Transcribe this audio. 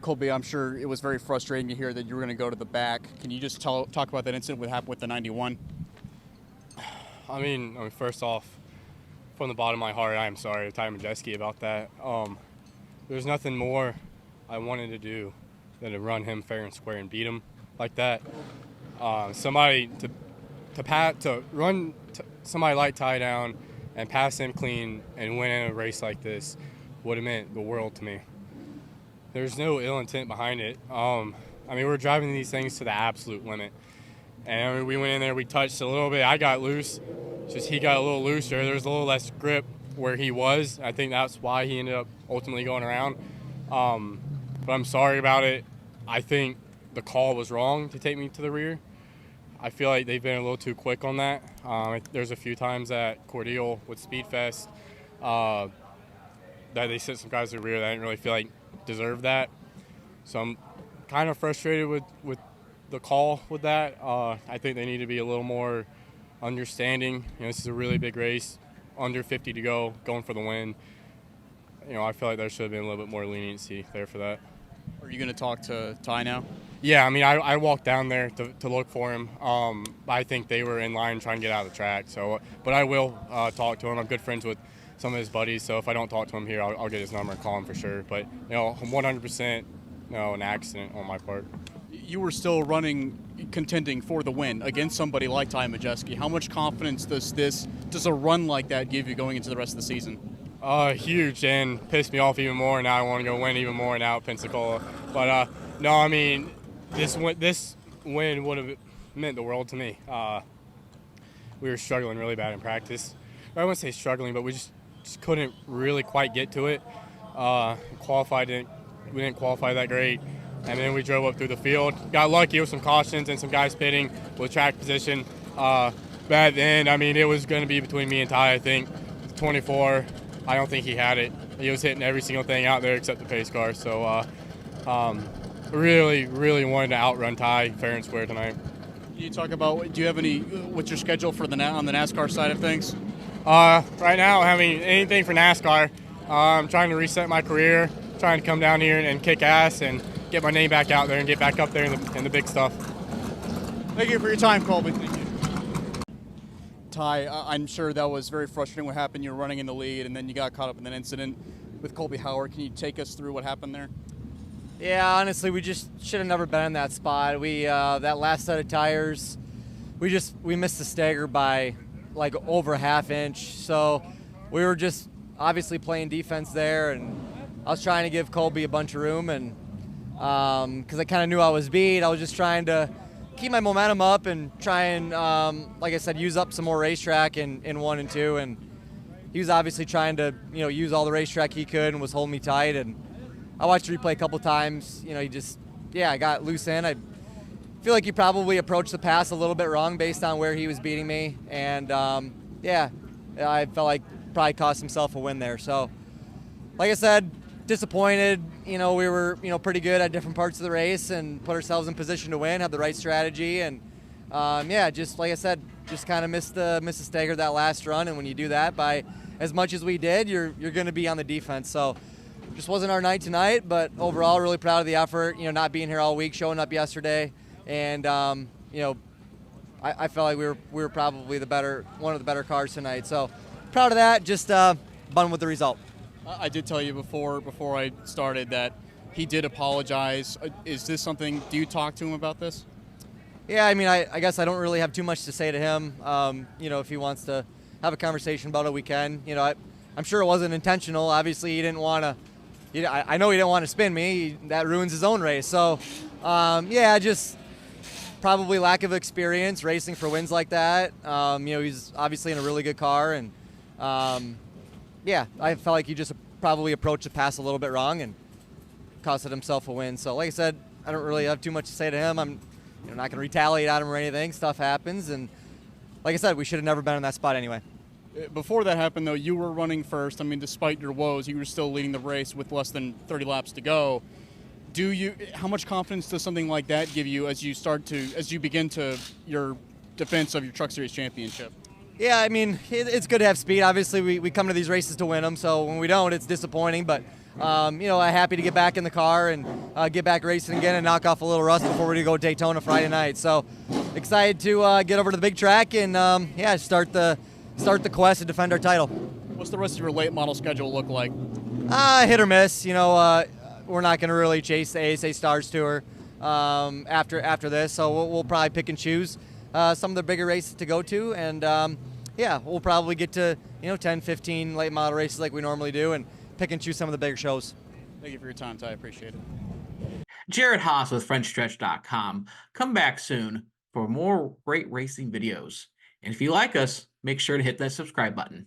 Colby, I'm sure it was very frustrating to hear that you were going to go to the back. Can you just talk about that incident what happened with the 91? First off, from the bottom of my heart, I am sorry to Ty Majeski about that. There's nothing more I wanted to do than to run him fair and square and beat him like that. Somebody to run somebody like Ty down and pass him clean and win in a race like this would have meant the world to me. There's no ill intent behind it. We're driving these things to the absolute limit. And we went in there, we touched a little bit. I got loose, just he got a little looser. There was a little less grip where he was. I think that's why he ended up ultimately going around. But I'm sorry about it. I think the call was wrong to take me to the rear. I feel like they've been a little too quick on that. There's a few times at Cordial with Speedfest that they sent some guys to the rear that I didn't really feel like deserved that. So I'm kind of frustrated with the call with that. I think they need to be a little more understanding. This is a really big race, under 50 to go, going for the win. I feel like there should have been a little bit more leniency there for that. Are you going to talk to Ty now? Yeah, I walked down there to look for him. I think they were in line trying to get out of the track. But I will talk to him. I'm good friends with some of his buddies, so if I don't talk to him here, I'll get his number and call him for sure. But 100%, an accident on my part. You were still contending for the win against somebody like Ty Majeski. How much confidence does a run like that give you going into the rest of the season? Huge, and pissed me off even more. Now I want to go win even more now at Pensacola. But this win would have meant the world to me. We were struggling really bad in practice. I wouldn't say struggling, but we just couldn't really quite get to it. We didn't qualify that great. And then we drove up through the field. Got lucky with some cautions and some guys pitting with track position. But at the end, it was going to be between me and Ty, I think. 24, I don't think he had it. He was hitting every single thing out there except the pace car. So really, really wanted to outrun Ty fair and square tonight. Can you talk about, do you have what's your schedule for on the NASCAR side of things? Right now, anything for NASCAR. I'm trying to reset my career, trying to come down here and kick ass and get my name back out there and get back up there in the big stuff. Thank you for your time, Colby. Thank you. Ty, I'm sure that was very frustrating what happened. You were running in the lead, and then you got caught up in an incident with Colby Howard. Can you take us through what happened there? Yeah, honestly, we just should have never been in that spot. We that last set of tires, we missed the stagger by like over a half inch. So we were just obviously playing defense there, and I was trying to give Colby a bunch of room, and because I kind of knew I was beat, I was just trying to keep my momentum up and try and, like I said, use up some more racetrack in 1 and 2. And he was obviously trying to, use all the racetrack he could and was holding me tight. And I watched the replay a couple times. I got loose in. I feel like he probably approached the pass a little bit wrong based on where he was beating me. And, I felt like probably cost himself a win there. So, like I said, disappointed. We were, pretty good at different parts of the race and put ourselves in position to win, had the right strategy. And, just like I said, just kind of missed the stagger that last run. And when you do that by as much as we did, you're going to be on the defense. So just wasn't our night tonight, but overall really proud of the effort, not being here all week, showing up yesterday. And, I felt like we were probably one of the better cars tonight. So proud of that, just bummed with the result. I did tell you before I started that he did apologize. Is this something, do you talk to him about this? Yeah, I guess I don't really have too much to say to him. If he wants to have a conversation about it, we can. I'm sure it wasn't intentional. Obviously, he didn't want to, I know he didn't want to spin me. That ruins his own race. So, just probably lack of experience racing for wins like that. He's obviously in a really good car. And, I felt like he just probably approached the pass a little bit wrong and costed himself a win. So, like I said, I don't really have too much to say to him. I'm not going to retaliate on him or anything. Stuff happens. And, like I said, we should have never been in that spot anyway. Before that happened, though, you were running first. Despite your woes, you were still leading the race with less than 30 laps to go. How much confidence does something like that give you as you begin your defense of your Truck Series championship? Yeah, it's good to have speed. Obviously, we come to these races to win them, so when we don't, it's disappointing. But happy to get back in the car and get back racing again and knock off a little rust before we go to Daytona Friday night. So excited to get over to the big track and start the quest to defend our title. What's the rest of your late model schedule look like? Hit or miss. We're not going to really chase the ASA Stars Tour after this, so we'll probably pick and choose some of the bigger races to go to, and we'll probably get to 10, 15 late model races like we normally do, and pick and choose some of the bigger shows. Thank you for your time, Ty. I appreciate it. Jared Haas with Frontstretch.com. Come back soon for more great racing videos. And if you like us, make sure to hit that subscribe button.